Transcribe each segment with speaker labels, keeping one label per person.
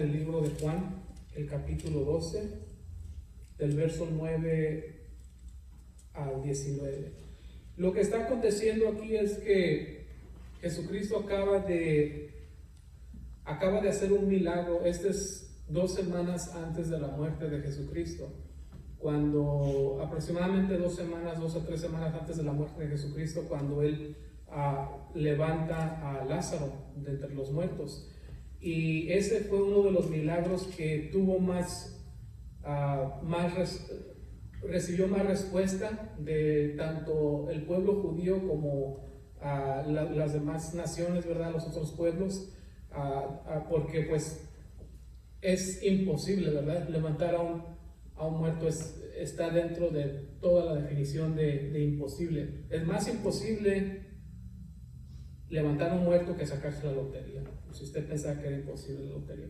Speaker 1: El libro de Juan, el capítulo 12, del verso 9 al 19. Lo que está aconteciendo aquí es que Jesucristo acaba de hacer un milagro. Este es 2 semanas antes de la muerte de Jesucristo, cuando aproximadamente 2 o 3 semanas antes de la muerte de Jesucristo, cuando Él levanta a Lázaro de entre los muertos. Y ese fue uno de los milagros que tuvo recibió más respuesta de tanto el pueblo judío como las demás naciones, ¿verdad? Los otros pueblos, porque pues es imposible, ¿verdad? Levantar a un muerto está dentro de toda la definición de imposible. Es más imposible levantar a un muerto que sacarse la lotería. Si usted pensaba que era imposible la lotería,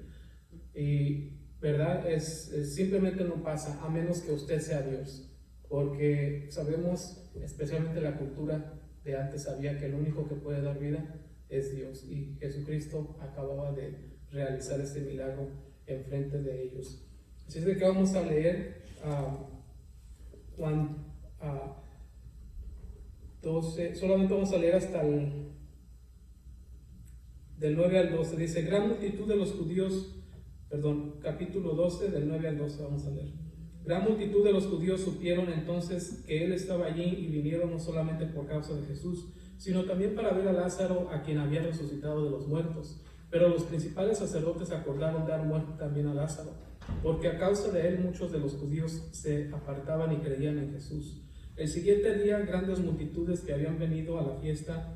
Speaker 1: y verdad, simplemente no pasa, a menos que usted sea Dios, porque sabemos, especialmente la cultura de antes sabía que el único que puede dar vida es Dios, y Jesucristo acababa de realizar este milagro en frente de ellos. Así es de que vamos a leer Juan 12, solamente vamos a leer hasta del 9 al 12. Dice: gran multitud de los judíos, capítulo 12, del 9 al 12 vamos a leer. Gran multitud de los judíos supieron entonces que Él estaba allí y vinieron no solamente por causa de Jesús, sino también para ver a Lázaro, a quien había resucitado de los muertos. Pero los principales sacerdotes acordaron dar muerte también a Lázaro, porque a causa de él muchos de los judíos se apartaban y creían en Jesús. El siguiente día, grandes multitudes que habían venido a la fiesta,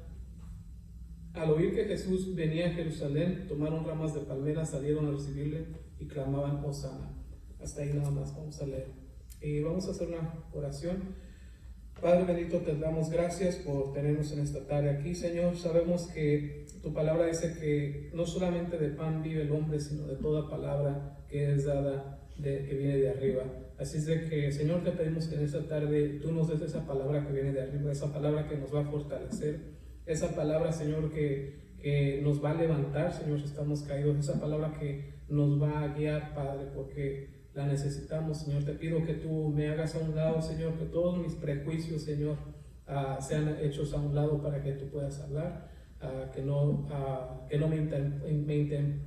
Speaker 1: al oír que Jesús venía a Jerusalén, tomaron ramas de palmera, salieron a recibirle y clamaban: Hosana. Hasta ahí nada más vamos a leer. Y vamos a hacer una oración. Padre bendito, te damos gracias por tenernos en esta tarde aquí, Señor. Sabemos que tu palabra dice que no solamente de pan vive el hombre, sino de toda palabra que es dada, que viene de arriba. Así es de que, Señor, te pedimos que en esta tarde tú nos des esa palabra que viene de arriba, esa palabra que nos va a fortalecer, esa palabra, Señor, que nos va a levantar, Señor, si estamos caídos, esa palabra que nos va a guiar, Padre, porque la necesitamos, Señor. Te pido que tú me hagas a un lado, Señor, que todos mis prejuicios, Señor, sean hechos a un lado para que tú puedas hablar, que no me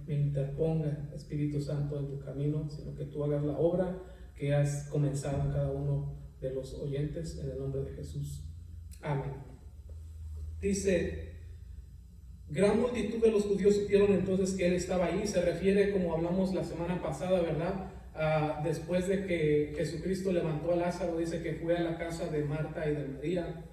Speaker 1: interponga, Espíritu Santo, en tu camino, sino que tú hagas la obra que has comenzado en cada uno de los oyentes, en el nombre de Jesús. Amén. Dice: gran multitud de los judíos supieron entonces que Él estaba ahí. Se refiere, como hablamos la semana pasada, ¿verdad? Después de que Jesucristo levantó a Lázaro, dice que fue a la casa de Marta y de María,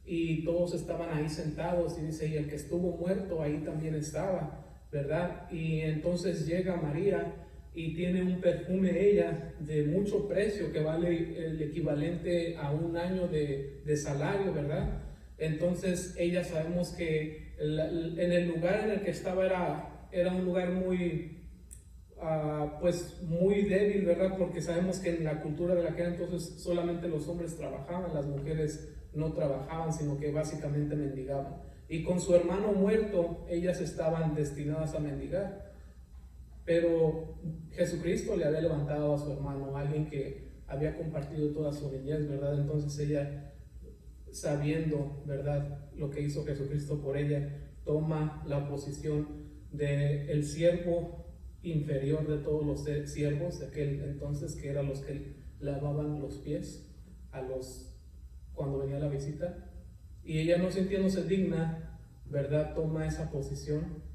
Speaker 1: y todos estaban ahí sentados, y dice, y el que estuvo muerto ahí también estaba, ¿verdad? Y entonces llega María y tiene un perfume ella de mucho precio, que vale el equivalente a un año de salario, ¿verdad? Entonces ella, sabemos que en el lugar en el que estaba era un lugar muy muy débil, ¿verdad? Porque sabemos que en la cultura de aquel entonces solamente los hombres trabajaban, las mujeres no trabajaban, sino que básicamente mendigaban. Y con su hermano muerto, ellas estaban destinadas a mendigar. Pero Jesucristo le había levantado a su hermano, alguien que había compartido toda su niñez, ¿verdad? Entonces ella, sabiendo, ¿verdad?, lo que hizo Jesucristo por ella, toma la posición del siervo inferior de todos los siervos de aquel entonces, que eran los que lavaban los pies cuando venía la visita. Y ella, no sintiéndose digna, ¿verdad?, toma esa posición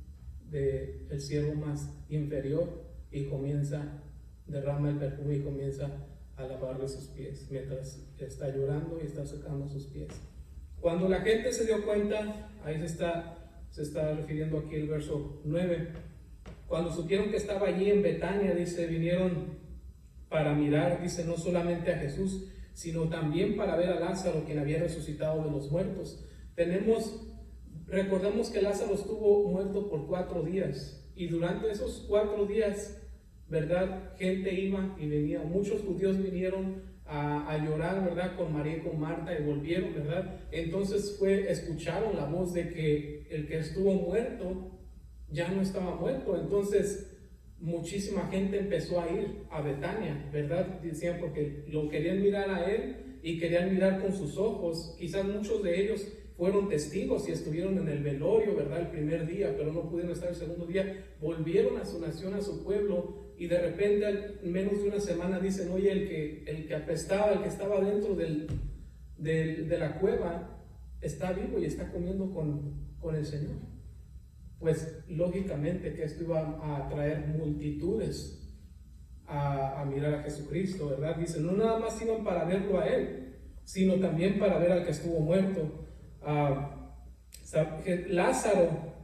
Speaker 1: del siervo más inferior y derrama el perfume y comienza a lavarle sus pies, mientras está llorando y está secando sus pies. Cuando la gente se dio cuenta, ahí se está refiriendo aquí el verso 9, cuando supieron que estaba allí en Betania, dice, vinieron para mirar, dice, no solamente a Jesús, sino también para ver a Lázaro, quien había resucitado de los muertos. Recordamos que Lázaro estuvo muerto por 4 días, y durante esos 4 días, ¿verdad?, gente iba y venía. Muchos judíos vinieron a llorar, ¿verdad?, con María y con Marta, y volvieron, ¿verdad? Entonces escucharon la voz de que el que estuvo muerto ya no estaba muerto. Entonces muchísima gente empezó a ir a Betania, ¿verdad? Decían porque lo querían mirar a él y querían mirar con sus ojos. Quizás muchos de ellos fueron testigos y estuvieron en el velorio, ¿verdad? El primer día, pero no pudieron estar el segundo día. Volvieron a su nación, a su pueblo, y de repente, en menos de una semana, dicen, oye, el que apestaba, el que estaba dentro de la cueva, está vivo y está comiendo con el Señor. Pues lógicamente que esto iba a atraer multitudes a mirar a Jesucristo, ¿verdad? Dice, no nada más iban para verlo a él, sino también para ver al que estuvo muerto. Lázaro,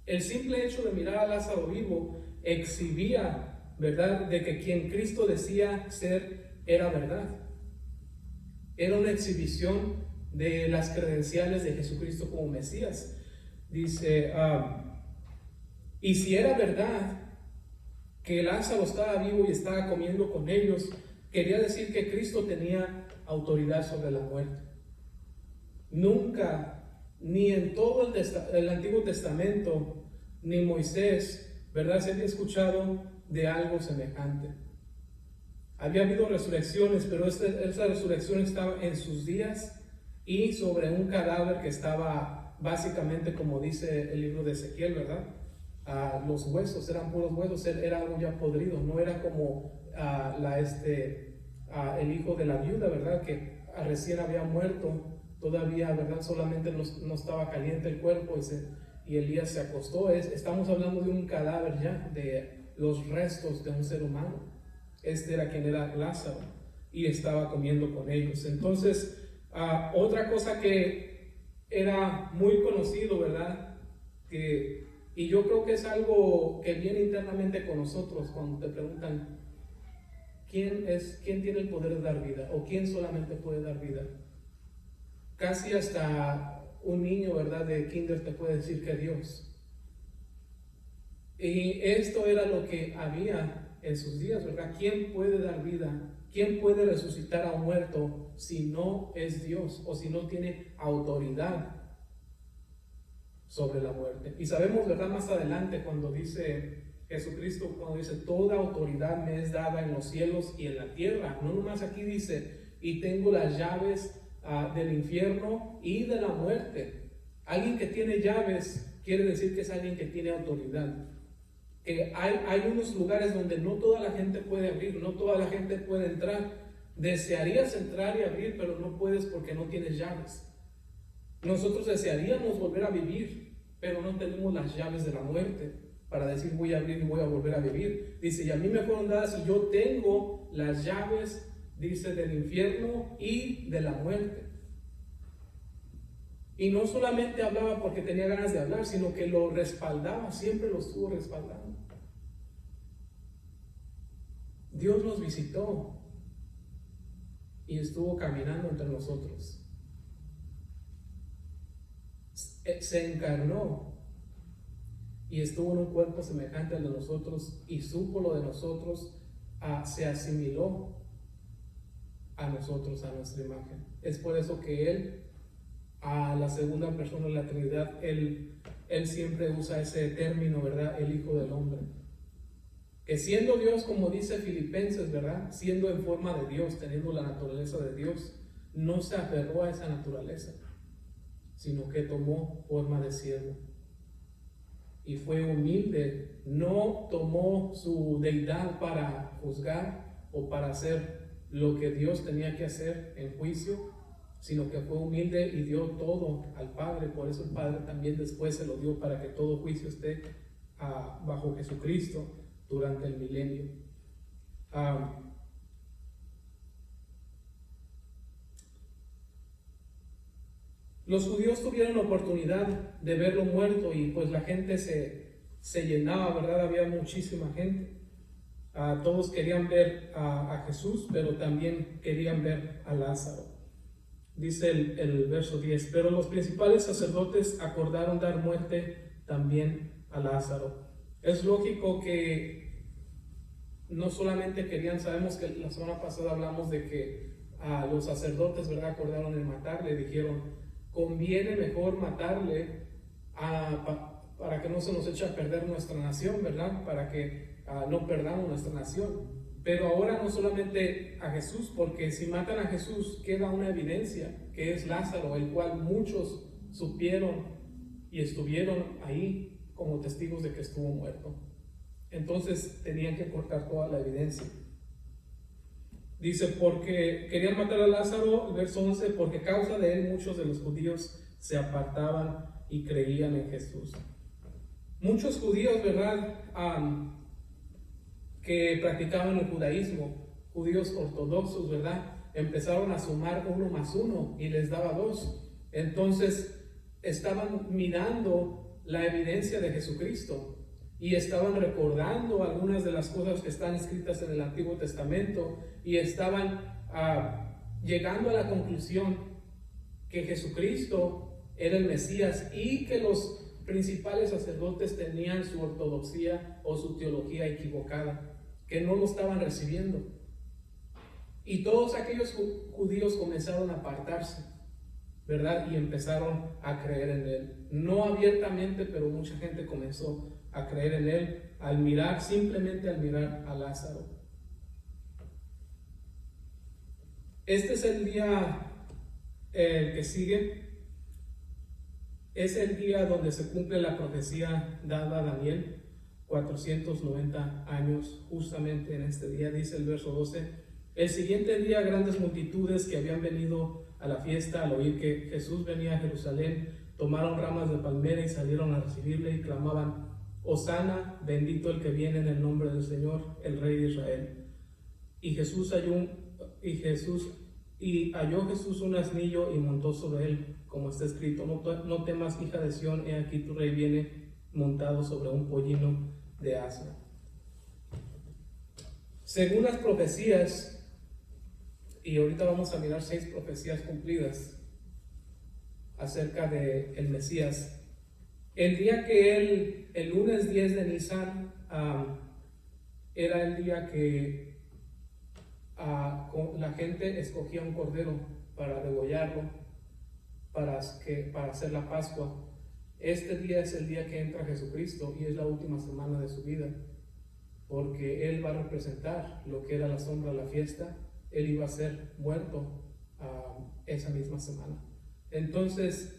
Speaker 1: el simple hecho de mirar a Lázaro vivo exhibía, ¿verdad?, de que quien Cristo decía ser era verdad. Era una exhibición de las credenciales de Jesucristo como Mesías. Dice, y si era verdad que Lázaro estaba vivo y estaba comiendo con ellos, quería decir que Cristo tenía autoridad sobre la muerte. Nunca, ni en todo el Antiguo Testamento, ni Moisés, ¿verdad?, se había escuchado de algo semejante. Había habido resurrecciones, pero esa resurrección estaba en sus días y sobre un cadáver que estaba básicamente, como dice el libro de Ezequiel, ¿verdad? Los huesos eran puros huesos, era algo ya podrido, no era como el hijo de la viuda, ¿verdad?, que recién había muerto todavía, ¿verdad?, solamente no estaba caliente el cuerpo y Elías se acostó. Estamos hablando de un cadáver ya, de los restos de un ser humano. Este era quien era Lázaro y estaba comiendo con ellos. Entonces, otra cosa que era muy conocido, ¿verdad?, y yo creo que es algo que viene internamente con nosotros cuando te preguntan quién tiene el poder de dar vida o quién solamente puede dar vida. Casi hasta un niño, ¿verdad?, de kinder te puede decir que Dios. Y esto era lo que había en sus días, ¿verdad? ¿Quién puede dar vida? ¿Quién puede resucitar a un muerto si no es Dios o si no tiene autoridad sobre la muerte? Y sabemos, ¿verdad?, más adelante cuando dice Jesucristo, cuando dice, toda autoridad me es dada en los cielos y en la tierra. No nomás aquí dice, y tengo las llaves del infierno y de la muerte. Alguien que tiene llaves quiere decir que es alguien que tiene autoridad. Que hay unos lugares donde no toda la gente puede abrir, no toda la gente puede entrar. Desearías entrar y abrir, pero no puedes porque no tienes llaves. Nosotros desearíamos volver a vivir, pero no tenemos las llaves de la muerte para decir voy a abrir y voy a volver a vivir. Dice, y a mí me fueron dadas y yo tengo las llaves, dice, del infierno y de la muerte. Y no solamente hablaba porque tenía ganas de hablar, sino que lo respaldaba, siempre lo estuvo respaldando. Dios nos visitó y estuvo caminando entre nosotros. Se encarnó y estuvo en un cuerpo semejante al de nosotros y supo lo de nosotros, se asimiló a nosotros, a nuestra imagen. Es por eso que Él, a la segunda persona de la Trinidad, Él siempre usa ese término, ¿verdad?, el Hijo del Hombre. Que siendo Dios, como dice Filipenses, ¿verdad?, siendo en forma de Dios, teniendo la naturaleza de Dios, no se aferró a esa naturaleza, sino que tomó forma de siervo. Y fue humilde, no tomó su deidad para juzgar o para hacer lo que Dios tenía que hacer en juicio, sino que fue humilde y dio todo al Padre. Por eso el Padre también después se lo dio para que todo juicio esté bajo Jesucristo durante el milenio. Los judíos tuvieron la oportunidad de verlo muerto y pues la gente se llenaba, ¿verdad? Había muchísima gente. Todos querían ver a Jesús, pero también querían ver a Lázaro. Dice el verso 10, pero los principales sacerdotes acordaron dar muerte también a Lázaro. Es lógico que no solamente querían, sabemos que la semana pasada hablamos de que los sacerdotes, ¿verdad?, acordaron en matarle, dijeron, conviene mejor matarle para que no se nos eche a perder nuestra nación, ¿verdad?, para que no perdamos nuestra nación. Pero ahora no solamente a Jesús, porque si matan a Jesús queda una evidencia, que es Lázaro, el cual muchos supieron y estuvieron ahí como testigos de que estuvo muerto. Entonces tenían que cortar toda la evidencia. Dice, porque querían matar a Lázaro, verso 11, porque a causa de él muchos de los judíos se apartaban y creían en Jesús. Muchos judíos, ¿verdad?, que practicaban el judaísmo, judíos ortodoxos, ¿verdad?, empezaron a sumar 1 más 1 y les daba 2. Entonces estaban mirando la evidencia de Jesucristo y estaban recordando algunas de las cosas que están escritas en el Antiguo Testamento y estaban llegando a la conclusión que Jesucristo era el Mesías y que los principales sacerdotes tenían su ortodoxia o su teología equivocada, que no lo estaban recibiendo. Y todos aquellos judíos comenzaron a apartarse, ¿verdad? Y empezaron a creer en él. No abiertamente, pero mucha gente comenzó a creer en él simplemente al mirar a Lázaro. Este es el día que sigue. Es el día donde se cumple la profecía dada a Daniel, 490 años, justamente en este día, dice el verso 12. El siguiente día, grandes multitudes que habían venido a la fiesta al oír que Jesús venía a Jerusalén, tomaron ramas de palmera y salieron a recibirle y clamaban: Hosana, bendito el que viene en el nombre del Señor, el Rey de Israel. Halló Jesús un asnillo y montó sobre él, como está escrito: no temas, hija de Sión, he aquí tu rey viene montado sobre un pollino de asno. Según las profecías, y ahorita vamos a mirar 6 profecías cumplidas acerca del Mesías, el día que el lunes 10 de Nisan, era el día que la gente escogía un cordero para degollarlo, para hacer la Pascua. Este día es el día que entra Jesucristo y es la última semana de su vida, porque Él va a representar lo que era la sombra de la fiesta. Él iba a ser muerto esa misma semana. Entonces,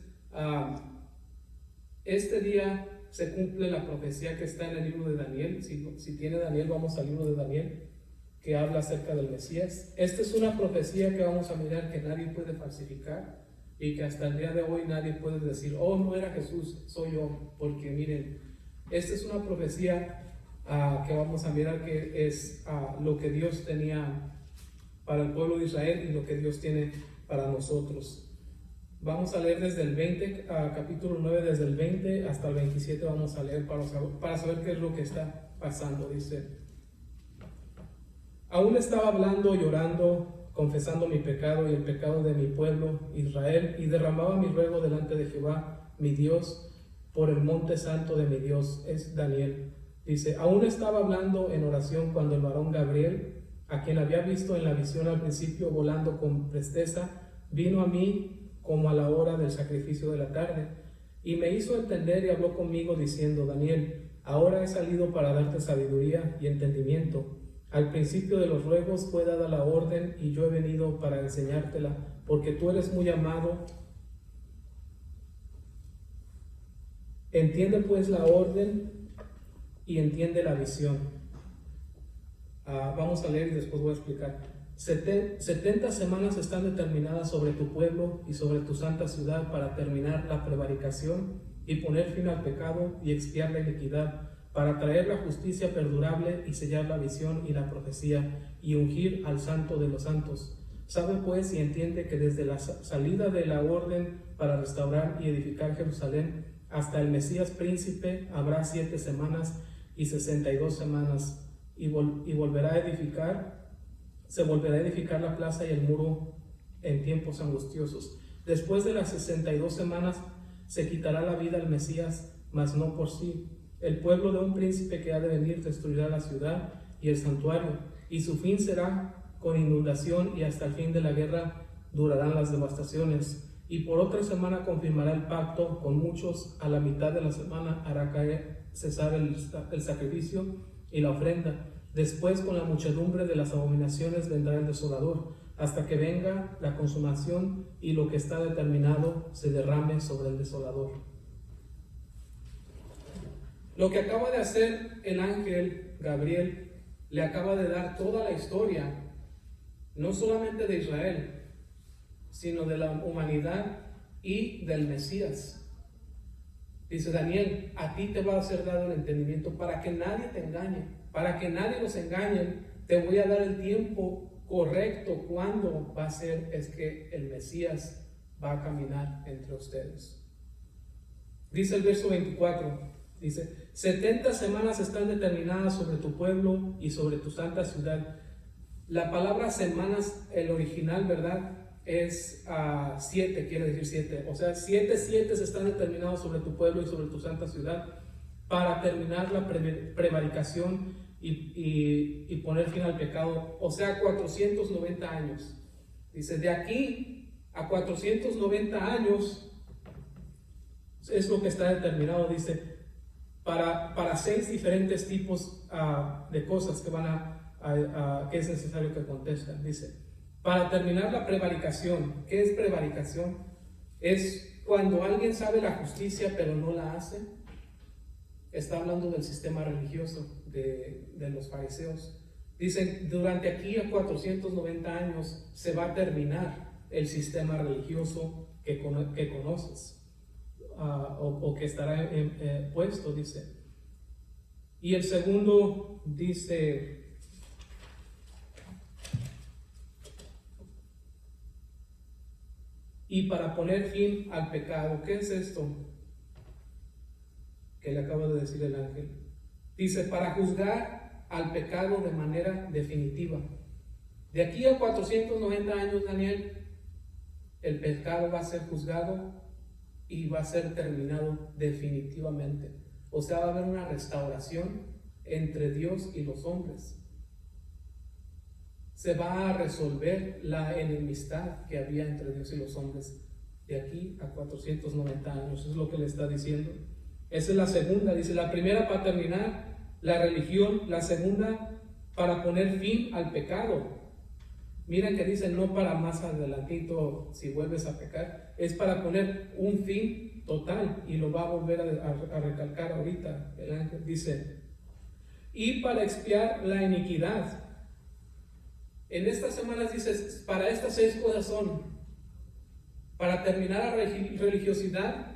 Speaker 1: este día se cumple la profecía que está en el libro de Daniel. Si tiene Daniel, vamos al libro de Daniel, que habla acerca del Mesías. Esta es una profecía que vamos a mirar que nadie puede falsificar y que hasta el día de hoy nadie puede decir: oh, no era Jesús, soy yo. Porque miren, esta es una profecía que vamos a mirar que es lo que Dios tenía para el pueblo de Israel y lo que Dios tiene para nosotros. Vamos a leer desde el 20, capítulo 9, desde el 20 hasta el 27 vamos a leer para saber qué es lo que está pasando. Dice: aún estaba hablando, llorando, confesando mi pecado y el pecado de mi pueblo Israel, y derramaba mi ruego delante de Jehová, mi Dios, por el monte santo de mi Dios. Es Daniel. Dice: aún estaba hablando en oración cuando el varón Gabriel, a quien había visto en la visión al principio volando con presteza, vino a mí como a la hora del sacrificio de la tarde, y me hizo entender y habló conmigo diciendo: Daniel, ahora he salido para darte sabiduría y entendimiento. Al principio de los ruegos fue dada la orden, y yo he venido para enseñártela, porque tú eres muy amado. Entiende pues la orden y entiende la visión. Vamos a leer y después voy a explicar. 70 semanas están determinadas sobre tu pueblo y sobre tu santa ciudad para terminar la prevaricación y poner fin al pecado y expiar la iniquidad, para traer la justicia perdurable y sellar la visión y la profecía y ungir al santo de los santos. Sabe pues y entiende que desde la salida de la orden para restaurar y edificar Jerusalén hasta el Mesías príncipe habrá 7 semanas y 62 semanas. Y se volverá a edificar la plaza y el muro en tiempos angustiosos. Después de las 62 semanas se quitará la vida al Mesías, mas no por sí. El pueblo de un príncipe que ha de venir destruirá la ciudad y el santuario, y su fin será con inundación, y hasta el fin de la guerra durarán las devastaciones. Y por otra semana confirmará el pacto con muchos. A la mitad de la semana hará cesar el sacrificio, y la ofrenda. Después, con la muchedumbre de las abominaciones, vendrá el desolador, hasta que venga la consumación y lo que está determinado se derrame sobre el desolador. Lo que acaba de hacer el ángel Gabriel, le acaba de dar toda la historia, no solamente de Israel, sino de la humanidad y del Mesías. Dice Daniel, a ti te va a ser dado el entendimiento para que nadie te engañe, para que nadie los engañe. Te voy a dar el tiempo correcto cuando va a ser, es que el Mesías va a caminar entre ustedes. Dice el verso 24, dice, 70 semanas están determinadas sobre tu pueblo y sobre tu santa ciudad. La palabra semanas, el original, ¿verdad?, es 7, quiere decir 7. O sea, 7 están determinados sobre tu pueblo y sobre tu santa ciudad para terminar la prevaricación y poner fin al pecado. O sea, 490 años. Dice, de aquí a 490 años es lo que está determinado, dice, para 6 diferentes tipos de cosas que que es necesario que contesten. Dice, para terminar la prevaricación. ¿Qué es prevaricación? Es cuando alguien sabe la justicia pero no la hace. Está hablando del sistema religioso de los fariseos. Dicen, durante aquí a 490 años se va a terminar el sistema religioso que conoces, o que estará puesto, dice. Y el segundo dice, y para poner fin al pecado. ¿Qué es esto que le acaba de decir el ángel? Dice, para juzgar al pecado de manera definitiva. De aquí a 490 años, Daniel, el pecado va a ser juzgado y va a ser terminado definitivamente. O sea, va a haber una restauración entre Dios y los hombres. Se va a resolver la enemistad que había entre Dios y los hombres de aquí a 490 años. Eso es lo que le está diciendo. Esa es la segunda. Dice, la primera para terminar la religión, la segunda para poner fin al pecado. Miren que dice, no para más adelantito si vuelves a pecar, es para poner un fin total, y lo va a volver a recalcar ahorita. El ángel dice, y para expiar la iniquidad. En estas semanas dices, para estas 6 cosas son: para terminar la religiosidad,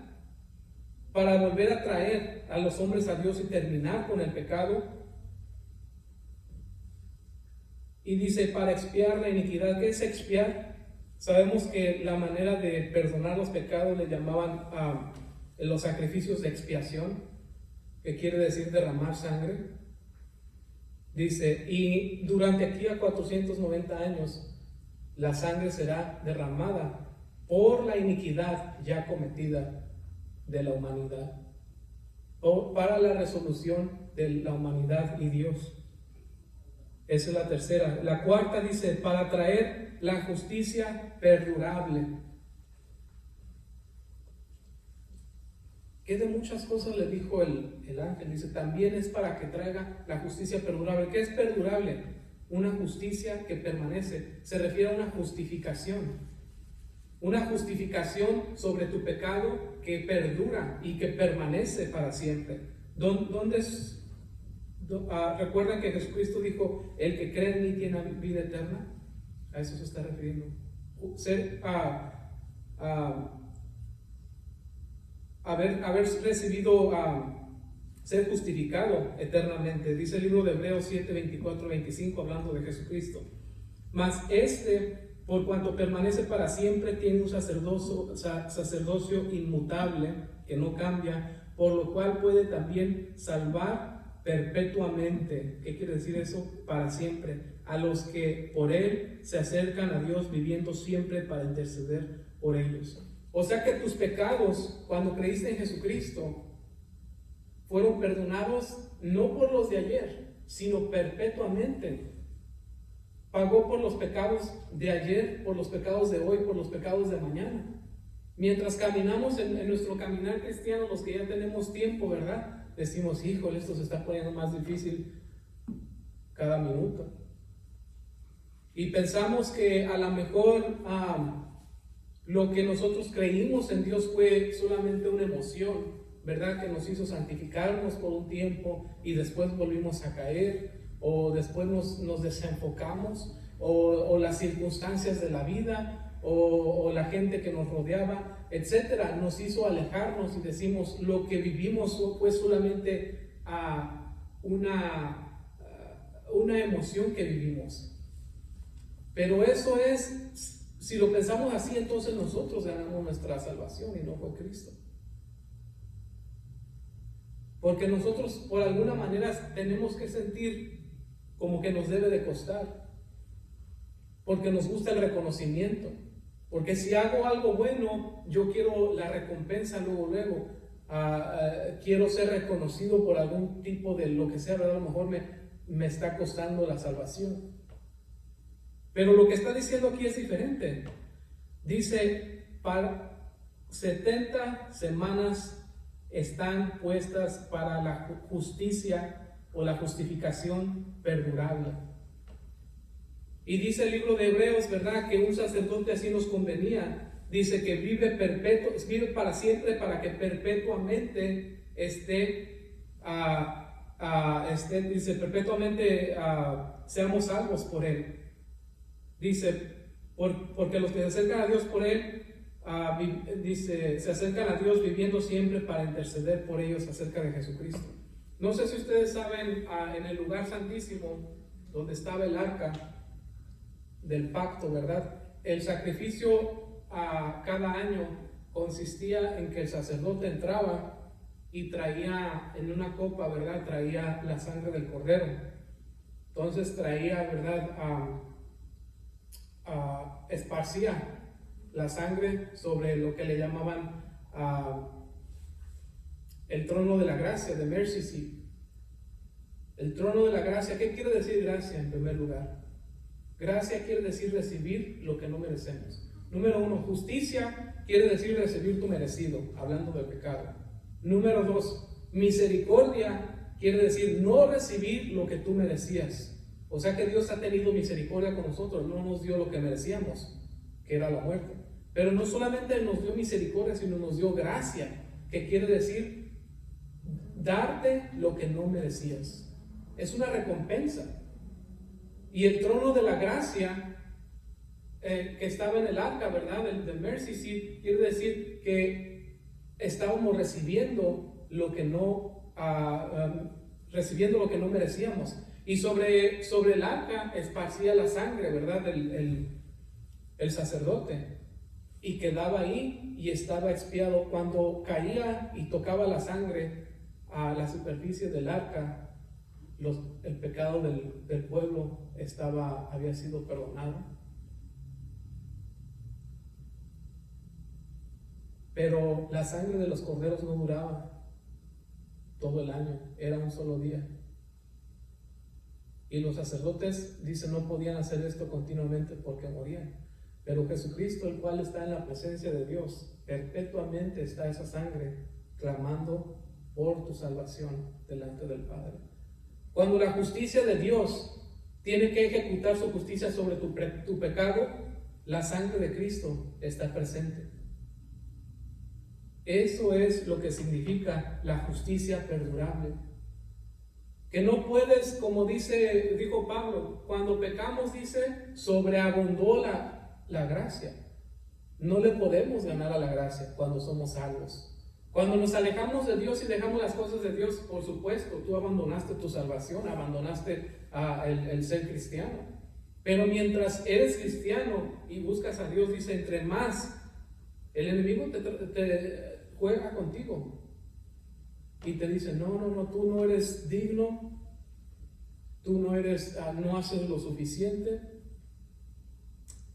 Speaker 1: para volver a traer a los hombres a Dios y terminar con el pecado, y dice, para expiar la iniquidad. ¿Qué es expiar? Sabemos que la manera de perdonar los pecados le llamaban los sacrificios de expiación, que quiere decir derramar sangre. Dice, y durante aquí a 490 años la sangre será derramada por la iniquidad ya cometida de la humanidad, o para la resolución de la humanidad y Dios. Esa es la tercera. La cuarta dice, para traer la justicia perdurable. Que de muchas cosas le dijo el ángel. Dice, también es para que traiga la justicia perdurable. ¿Qué es perdurable? Una justicia que permanece. Se refiere a una justificación. Una justificación sobre tu pecado que perdura y que permanece para siempre. ¿Dónde es? Recuerda que Jesucristo dijo, el que cree en mí tiene vida eterna. A eso se está refiriendo. Haber recibido, ser justificado eternamente. Dice el libro de Hebreos 7, 24, 25, hablando de Jesucristo. Mas por cuanto permanece para siempre, tiene un sacerdocio inmutable, que no cambia, por lo cual puede también salvar perpetuamente. ¿Qué quiere decir eso? Para siempre. A los que por Él se acercan a Dios, viviendo siempre para interceder por ellos. O sea que tus pecados, cuando creíste en Jesucristo, fueron perdonados no por los de ayer, sino perpetuamente. Pagó por los pecados de ayer, por los pecados de hoy, por los pecados de mañana. Mientras caminamos en nuestro caminar cristiano, los que ya tenemos tiempo, ¿verdad? Decimos, híjole, esto se está poniendo más difícil. cada minuto. Y pensamos que a lo mejor lo que nosotros creímos en Dios fue solamente una emoción, ¿verdad? Que nos hizo santificarnos por un tiempo y después volvimos a caer, o después nos desenfocamos, o las circunstancias de la vida, o la gente que nos rodeaba, etcétera, nos hizo alejarnos y decimos lo que vivimos fue solamente una emoción que vivimos. Pero eso es, si lo pensamos así, entonces nosotros ganamos nuestra salvación y no fue Cristo. Porque nosotros por alguna manera tenemos que sentir como que nos debe de costar. Porque nos gusta el reconocimiento. Porque si hago algo bueno, yo quiero la recompensa luego. Quiero ser reconocido por algún tipo de lo que sea, ¿verdad? A lo mejor me está costando la salvación. Pero lo que está diciendo aquí es diferente. Dice, para 70 semanas están puestas para la justicia o la justificación perdurable. Y dice el libro de Hebreos, ¿verdad?, que un sacerdote así nos convenía. Dice que vive para siempre, para que perpetuamente dice, perpetuamente seamos salvos por él. Dice, porque los que se acercan a Dios por él, dice, se acercan a Dios viviendo siempre para interceder por ellos acerca de Jesucristo. No sé si ustedes saben, en el lugar santísimo, donde estaba el arca del pacto, ¿verdad? El sacrificio cada año consistía en que el sacerdote entraba y traía en una copa, ¿verdad? Traía la sangre del cordero. Entonces traía, ¿verdad? Esparcía la sangre sobre lo que le llamaban el trono de la gracia, de mercy seat. El trono de la gracia, ¿qué quiere decir gracia en primer lugar? Gracia quiere decir recibir lo que no merecemos. Número 1, justicia quiere decir recibir tu merecido, hablando del pecado. Número 2, misericordia quiere decir no recibir lo que tú merecías. O sea que Dios ha tenido misericordia con nosotros, no nos dio lo que merecíamos, que era la muerte. Pero no solamente nos dio misericordia, sino nos dio gracia, que quiere decir darte lo que no merecías. Es una recompensa. Y el trono de la gracia que estaba en el arca, ¿verdad? Del mercy seat, quiere decir que estábamos recibiendo lo que no merecíamos. Y sobre el arca esparcía la sangre, ¿verdad? El sacerdote. Y quedaba ahí y estaba expiado. Cuando caía y tocaba la sangre a la superficie del arca, el pecado del pueblo había sido perdonado. Pero la sangre de los corderos no duraba todo el año, era un solo día. Y los sacerdotes, dice, no podían hacer esto continuamente porque morían. Pero Jesucristo, el cual está en la presencia de Dios, perpetuamente está esa sangre clamando por tu salvación delante del Padre. Cuando la justicia de Dios tiene que ejecutar su justicia sobre tu pecado, la sangre de Cristo está presente. Eso es lo que significa la justicia perdurable. Que no puedes, como dijo Pablo, cuando pecamos, dice, sobreabundó la gracia. No le podemos ganar a la gracia cuando somos salvos. Cuando nos alejamos de Dios y dejamos las cosas de Dios, por supuesto, tú abandonaste tu salvación, abandonaste el ser cristiano. Pero mientras eres cristiano y buscas a Dios, dice, entre más, el enemigo te juega contigo y te dice, no, tú no eres digno, tú no haces lo suficiente,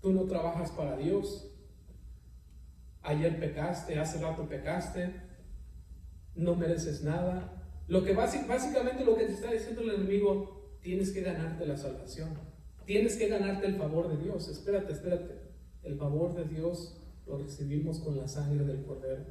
Speaker 1: tú no trabajas para Dios, ayer pecaste, hace rato pecaste, no mereces nada. Lo que básicamente lo que te está diciendo el enemigo, tienes que ganarte la salvación, tienes que ganarte el favor de Dios. Espérate, el favor de Dios lo recibimos con la sangre del Cordero.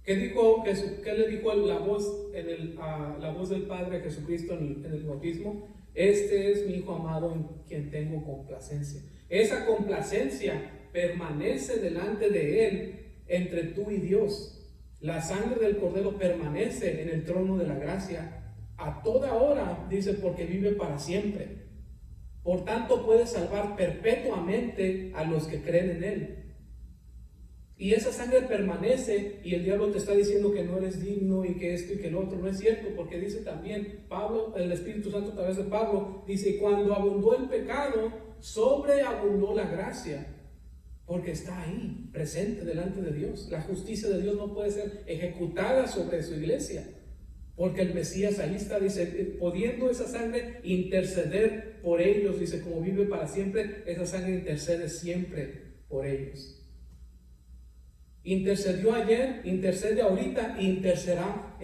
Speaker 1: ¿Qué le dijo la voz del Padre a Jesucristo en el bautismo? este es mi Hijo amado en quien tengo complacencia. Esa complacencia permanece delante de Él, entre tú y Dios. La sangre del Cordero permanece en el trono de la gracia a toda hora, dice, porque vive para siempre. Por tanto, puede salvar perpetuamente a los que creen en Él. Y esa sangre permanece, y el diablo te está diciendo que no eres digno y que esto y que lo otro. No es cierto, porque dice también Pablo, el Espíritu Santo a través de Pablo, dice: cuando abundó el pecado, sobreabundó la gracia, porque está ahí, presente delante de Dios. La justicia de Dios no puede ser ejecutada sobre su iglesia, porque el Mesías ahí está, dice, pudiendo esa sangre interceder por ellos, dice, como vive para siempre, esa sangre intercede siempre por ellos. Intercedió ayer, intercede ahorita, intercederá,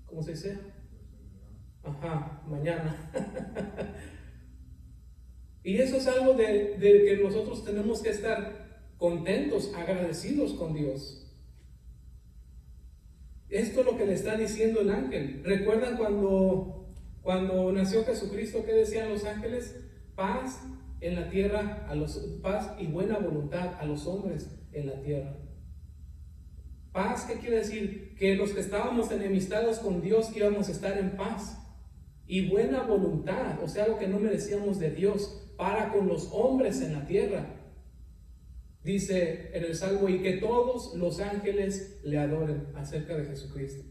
Speaker 1: ¿cómo se dice? Mañana. Y eso es algo de que nosotros tenemos que estar contentos, agradecidos con Dios. Esto es lo que le está diciendo el ángel. ¿Recuerdan cuando nació Jesucristo, qué decían los ángeles? Paz en la tierra, paz y buena voluntad a los hombres en la tierra. Paz, ¿qué quiere decir? Que los que estábamos enemistados con Dios íbamos a estar en paz. Y buena voluntad, o sea, lo que no merecíamos de Dios, para con los hombres en la tierra. Dice en el Salmo: y que todos los ángeles le adoren, acerca de Jesucristo.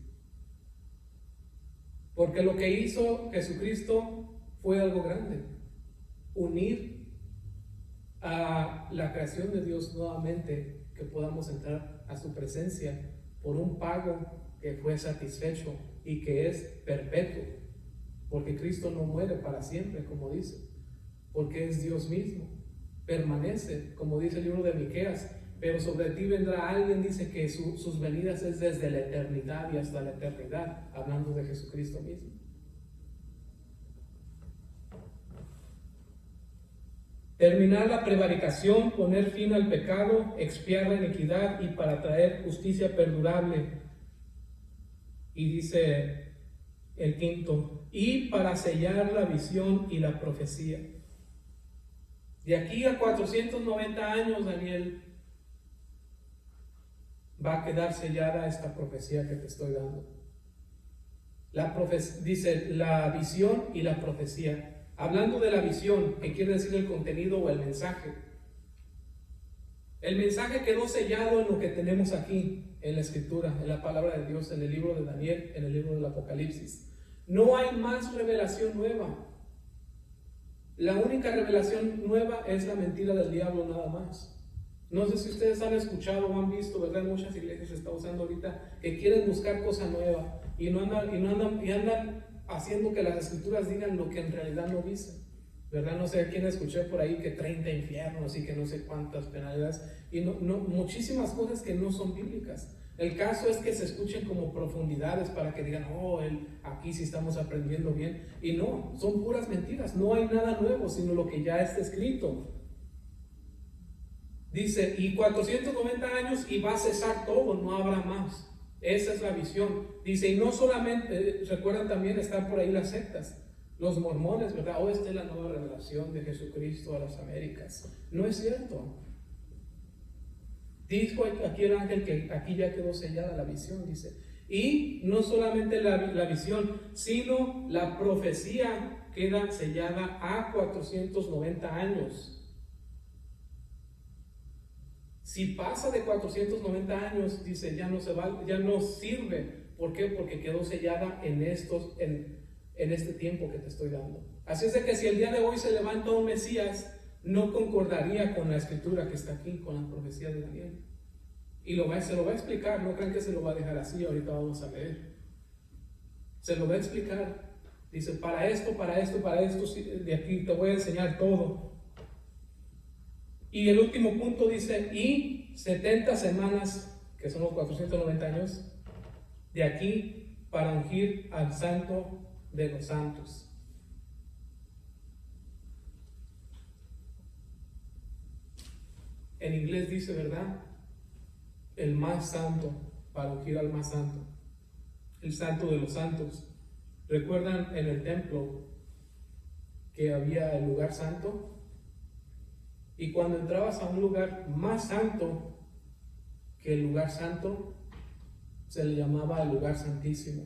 Speaker 1: Porque lo que hizo Jesucristo fue algo grande: unir a la creación de Dios nuevamente, que podamos entrar a su presencia por un pago que fue satisfecho y que es perpetuo, porque Cristo no muere para siempre, como dice, porque es Dios mismo, permanece, como dice el libro de Miqueas. Pero sobre ti vendrá alguien, dice, que sus venidas es desde la eternidad y hasta la eternidad, hablando de Jesucristo mismo. Terminar la prevaricación, poner fin al pecado, expiar la iniquidad y para traer justicia perdurable. Y dice el quinto: y para sellar la visión y la profecía. De aquí a 490 años, Daniel, va a quedar sellada esta profecía que te estoy dando. Dice la visión y la profecía. Hablando de la visión, que quiere decir el contenido o el mensaje. El mensaje quedó sellado en lo que tenemos aquí, en la Escritura, en la palabra de Dios, en el libro de Daniel, en el libro del Apocalipsis. No hay más revelación nueva. La única revelación nueva es la mentira del diablo, nada más. No sé si ustedes han escuchado o han visto, ¿verdad? Muchas iglesias se está usando ahorita que quieren buscar cosa nueva y andan haciendo que las escrituras digan lo que en realidad no dicen, ¿verdad? No sé a quién escuché por ahí que 30 infiernos y que no sé cuántas penalidades y muchísimas cosas que no son bíblicas. El caso es que se escuchen como profundidades para que digan: aquí sí estamos aprendiendo bien. Y no, son puras mentiras. No hay nada nuevo, sino lo que ya está escrito. Dice: y 490 años y va a cesar todo, no habrá más. Esa es la visión. Dice: y no solamente, recuerdan también, están por ahí las sectas, los mormones, ¿verdad? Esta es la nueva revelación de Jesucristo a las Américas. No es cierto. Dijo aquí el ángel que aquí ya quedó sellada la visión, dice. Y no solamente la visión, sino la profecía queda sellada a 490 años. Si pasa de 490 años, dice, ya no sirve. ¿Por qué? Porque quedó sellada en este tiempo que te estoy dando. Así es de que si el día de hoy se levanta un Mesías, no concordaría con la escritura que está aquí, con la profecía de Daniel. Y se lo va a explicar, no crean que se lo va a dejar así, ahorita vamos a leer. Se lo va a explicar. Dice: para esto, de aquí te voy a enseñar todo. Y el último punto dice: y 70 semanas, que son los 490 años, de aquí para ungir al Santo de los santos. En inglés dice, ¿verdad? El más santo, para ungir al más santo, el santo de los santos. Recuerdan en el templo, que había el lugar santo. Y cuando entrabas a un lugar más santo que el lugar santo, se le llamaba el lugar santísimo.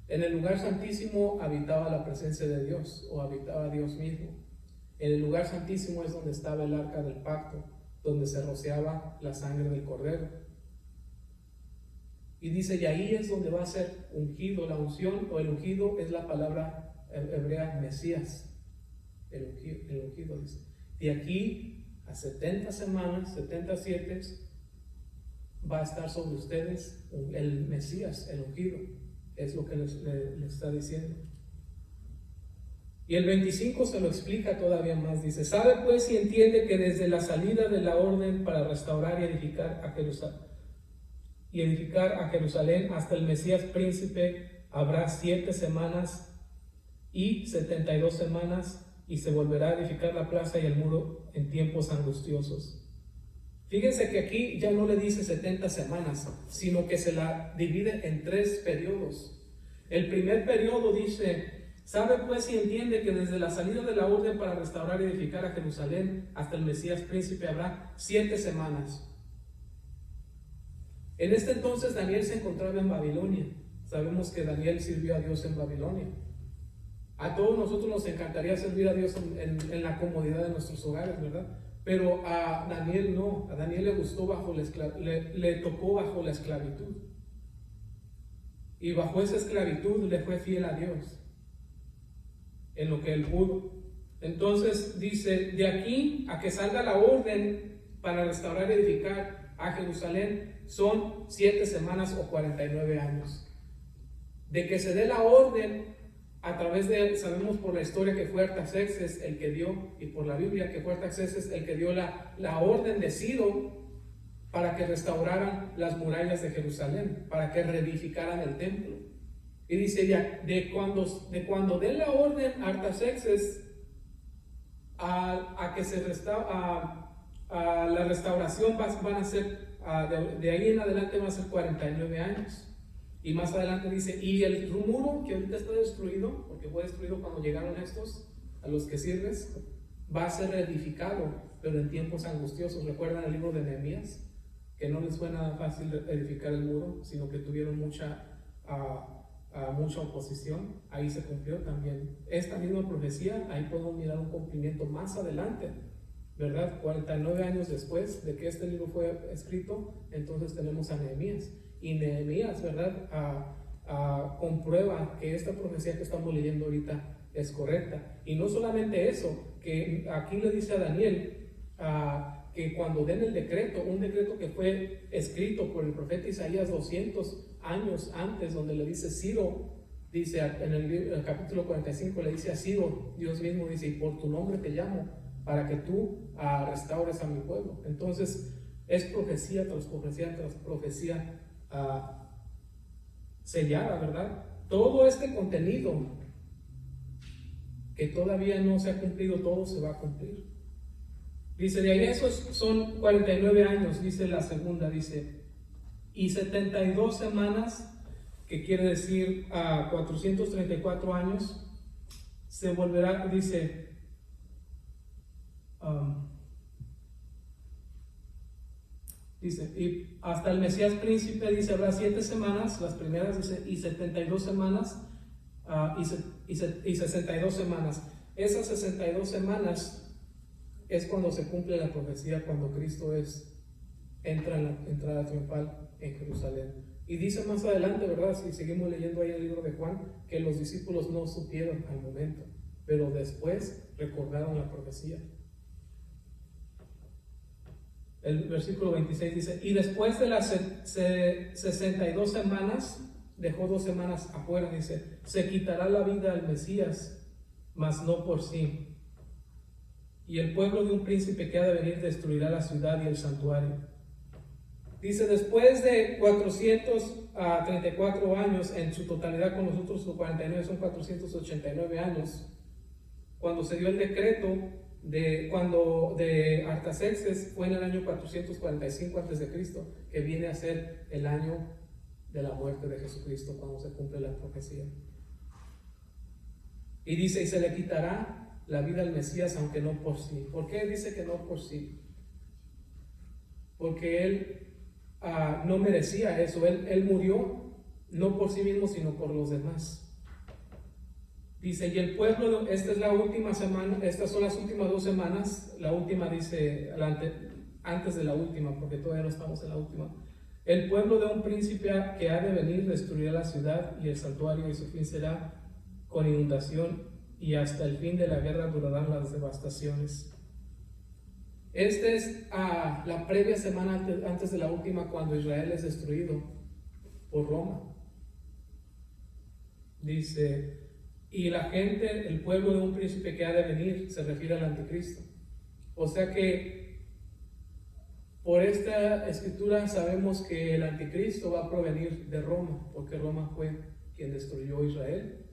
Speaker 1: En el lugar santísimo habitaba la presencia de Dios, o habitaba Dios mismo. En el lugar santísimo es donde estaba el arca del pacto, donde se rociaba la sangre del cordero. Y dice, y ahí es donde va a ser ungido. La unción o el ungido es la palabra hebrea Mesías. El ungido dice. Y aquí a 70 semanas, 77, va a estar sobre ustedes el Mesías, el ungido. Es lo que les está diciendo. Y el 25 se lo explica todavía más. Dice, sabe pues y entiende que desde la salida de la orden para restaurar y edificar a Jerusalén hasta el Mesías príncipe habrá 7 semanas y 72 semanas, y se volverá a edificar la plaza y el muro en tiempos angustiosos. Fíjense que aquí ya no le dice 70 semanas, sino que se la divide en 3 periodos. El primer periodo dice, sabe pues y entiende que desde la salida de la orden para restaurar y edificar a Jerusalén hasta el Mesías príncipe habrá 7 semanas. En este entonces Daniel se encontraba en Babilonia. Sabemos que Daniel sirvió a Dios en Babilonia. A todos nosotros nos encantaría servir a Dios en la comodidad de nuestros hogares, ¿verdad? Pero a Daniel no. A Daniel le gustó le tocó bajo la esclavitud. Y bajo esa esclavitud le fue fiel a Dios en lo que él pudo. Entonces dice, de aquí a que salga la orden para restaurar y edificar a Jerusalén son 7 semanas o 49 años. De que se dé la orden a través de, sabemos por la historia que fue Artaxerxes el que dio, y por la Biblia que fue Artaxerxes el que dio la orden de Ciro para que restauraran las murallas de Jerusalén, para que reedificaran el templo. Y dice ya, de cuando dé la orden a Artaxerxes a que se a la restauración van a ser, de ahí en adelante van a ser 49 años. Y más adelante dice, y el muro que ahorita está destruido, porque fue destruido cuando llegaron estos, a los que sirves, va a ser reedificado, pero en tiempos angustiosos. ¿Recuerdan el libro de Nehemías? Que no les fue nada fácil edificar el muro, sino que tuvieron mucha oposición. Ahí se cumplió también esta misma profecía. Ahí podemos mirar un cumplimiento más adelante, ¿verdad? 49 años después de que este libro fue escrito, entonces tenemos a Nehemías. Y Nehemías, ¿verdad? Comprueba que esta profecía que estamos leyendo ahorita es correcta. Y no solamente eso, que aquí le dice a Daniel que cuando den el decreto, un decreto que fue escrito por el profeta Isaías 200 años antes, donde le dice Ciro, dice en el capítulo 45, le dice a Ciro, Dios mismo dice, y por tu nombre te llamo, para que tú restaures a mi pueblo. Entonces es profecía tras profecía tras profecía sellada, ¿verdad? Todo este contenido que todavía no se ha cumplido, todo se va a cumplir. Dice, de ahí esos son 49 años, dice la segunda, dice, y 72 semanas, que quiere decir 434 años, se volverá, dice, y hasta el Mesías príncipe, dice, habrá 7 semanas, las primeras, dice, y 72 semanas, y 62 semanas. Esas 62 semanas es cuando se cumple la profecía, cuando Cristo entra en la entrada triunfal en Jerusalén. Y dice más adelante, ¿verdad? Si seguimos leyendo ahí el libro de Juan, que los discípulos no supieron al momento, pero después recordaron la profecía. El versículo 26 dice, y después de las 62 semanas, dejó 2 semanas afuera, dice, se quitará la vida al Mesías, mas no por sí. Y el pueblo de un príncipe que ha de venir destruirá la ciudad y el santuario. Dice, después de 434 años, en su totalidad con nosotros, 49 son 489 años, cuando se dio el decreto de Artaxerxes, fue en el año 445 a.C., que viene a ser el año de la muerte de Jesucristo, cuando se cumple la profecía. Y dice, y se le quitará la vida al Mesías, aunque no por sí. ¿Por qué dice que no por sí? Porque él no merecía eso. Él murió no por sí mismo, sino por los demás. Dice, y el pueblo, esta es la última semana, estas son las últimas 2 semanas, la última dice, antes de la última, porque todavía no estamos en la última. El pueblo de un príncipe que ha de venir destruirá la ciudad y el santuario, y su fin será con inundación, y hasta el fin de la guerra durarán las devastaciones. Esta es la previa semana antes de la última, cuando Israel es destruido por Roma. Dice, y la gente, el pueblo de un príncipe que ha de venir, se refiere al anticristo. O sea que por esta escritura sabemos que el anticristo va a provenir de Roma, porque Roma fue quien destruyó Israel.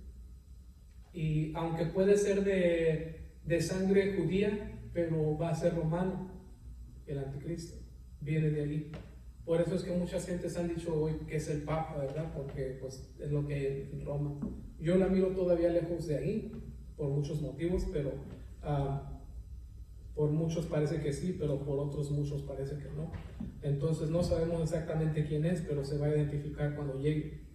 Speaker 1: Y aunque puede ser de sangre judía, pero va a ser romano. El anticristo viene de allí. Por eso es que muchas gentes han dicho hoy que es el Papa, ¿verdad? Porque pues es lo que hay en Roma. Yo la miro todavía lejos de ahí, por muchos motivos, pero por muchos parece que sí, pero por otros muchos parece que no. Entonces no sabemos exactamente quién es, pero se va a identificar cuando llegue.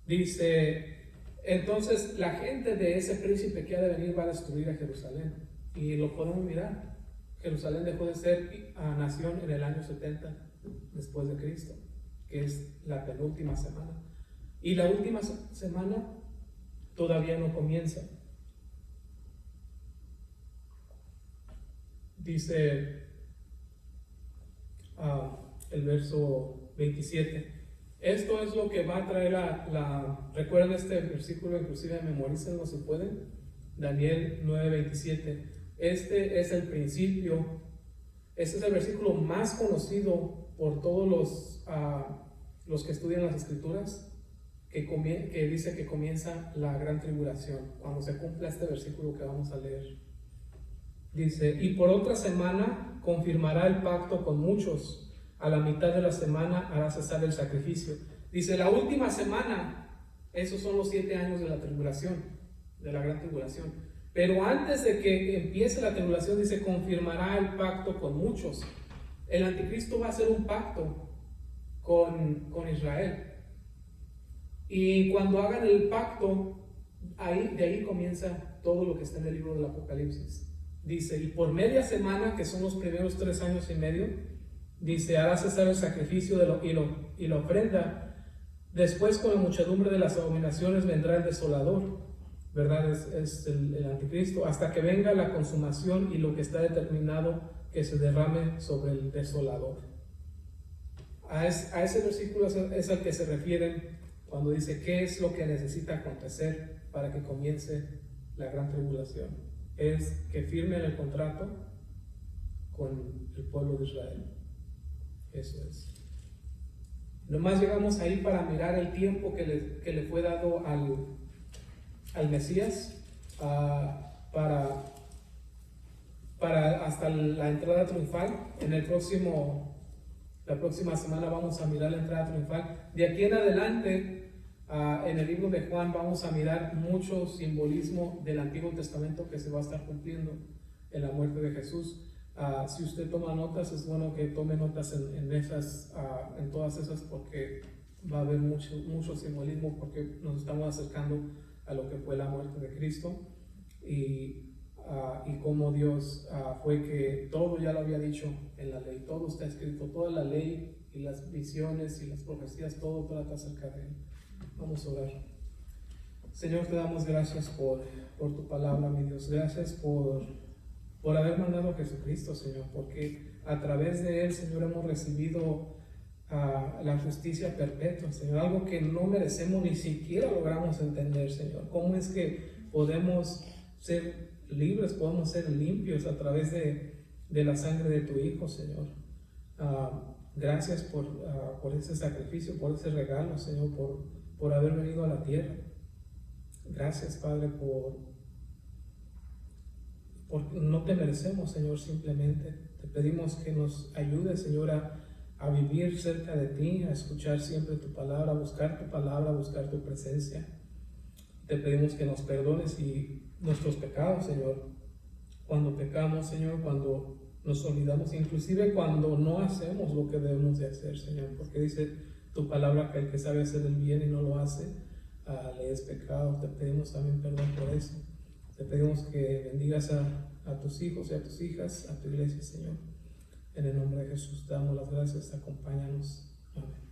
Speaker 1: Dice, entonces la gente de ese príncipe que ha de venir va a destruir a Jerusalén. Y lo podemos mirar. Jerusalén dejó de ser nación en el año 70 después de Cristo, que es la penúltima semana. Y la última semana todavía no comienza. Dice el verso 27. Esto es lo que va a traer recuerden este versículo, inclusive memorícenlo si pueden. Daniel 9:27. Este es el principio. Este es el versículo más conocido por todos los que estudian las escrituras, que dice que comienza la gran tribulación, cuando se cumpla este versículo que vamos a leer. Dice, y por otra semana confirmará el pacto con muchos. A la mitad de la semana hará cesar el sacrificio. Dice, la última semana, esos son los 7 años de la tribulación, de la gran tribulación. Pero antes de que empiece la tribulación, dice, confirmará el pacto con muchos. El anticristo va a hacer un pacto con Israel. Y cuando hagan el pacto, de ahí comienza todo lo que está en el libro del Apocalipsis. Dice, y por media semana, que son los primeros 3 años y medio, dice, hará cesar el sacrificio y la ofrenda. Después, con la muchedumbre de las abominaciones, vendrá el desolador, ¿verdad? Es el anticristo, hasta que venga la consumación y lo que está determinado que se derrame sobre el desolador. A ese versículo es al que se refieren cuando dice qué es lo que necesita acontecer para que comience la gran tribulación. Es que firmen el contrato con el pueblo de Israel. Eso es. Nomás llegamos ahí para mirar el tiempo que le fue dado al Mesías para hasta la entrada triunfal. La próxima semana vamos a mirar la entrada triunfal. De aquí en adelante, en el libro de Juan vamos a mirar mucho simbolismo del Antiguo Testamento que se va a estar cumpliendo en la muerte de Jesús. Si usted toma notas, es bueno que tome notas en todas esas, porque va a haber mucho simbolismo, porque nos estamos acercando a lo que fue la muerte de Cristo y cómo Dios fue que todo ya lo había dicho en la ley, todo está escrito, toda la ley y las visiones y las profecías, todo trata acerca de Él. Vamos a orar. Señor, te damos gracias por tu palabra, mi Dios. Gracias por haber mandado a Jesucristo, Señor, porque a través de Él, Señor, hemos recibido la justicia perpetua, Señor, algo que no merecemos, ni siquiera logramos entender, Señor. ¿Cómo es que podemos ser libres, podemos ser limpios a través de la sangre de tu Hijo, Señor? Gracias por ese sacrificio, por ese regalo, Señor, por haber venido a la tierra. Gracias, Padre, porque no te merecemos, Señor, simplemente. Te pedimos que nos ayudes, Señor, a vivir cerca de ti, a escuchar siempre tu palabra, a buscar tu palabra, a buscar tu presencia. Te pedimos que nos perdones y nuestros pecados, Señor. Cuando pecamos, Señor, cuando nos olvidamos, inclusive cuando no hacemos lo que debemos de hacer, Señor, porque dice tu palabra que el que sabe hacer el bien y no lo hace, le es pecado. Te pedimos también perdón por eso. Te pedimos que bendigas a tus hijos y a tus hijas, a tu iglesia, Señor. En el nombre de Jesús, te damos las gracias, acompáñanos. Amén.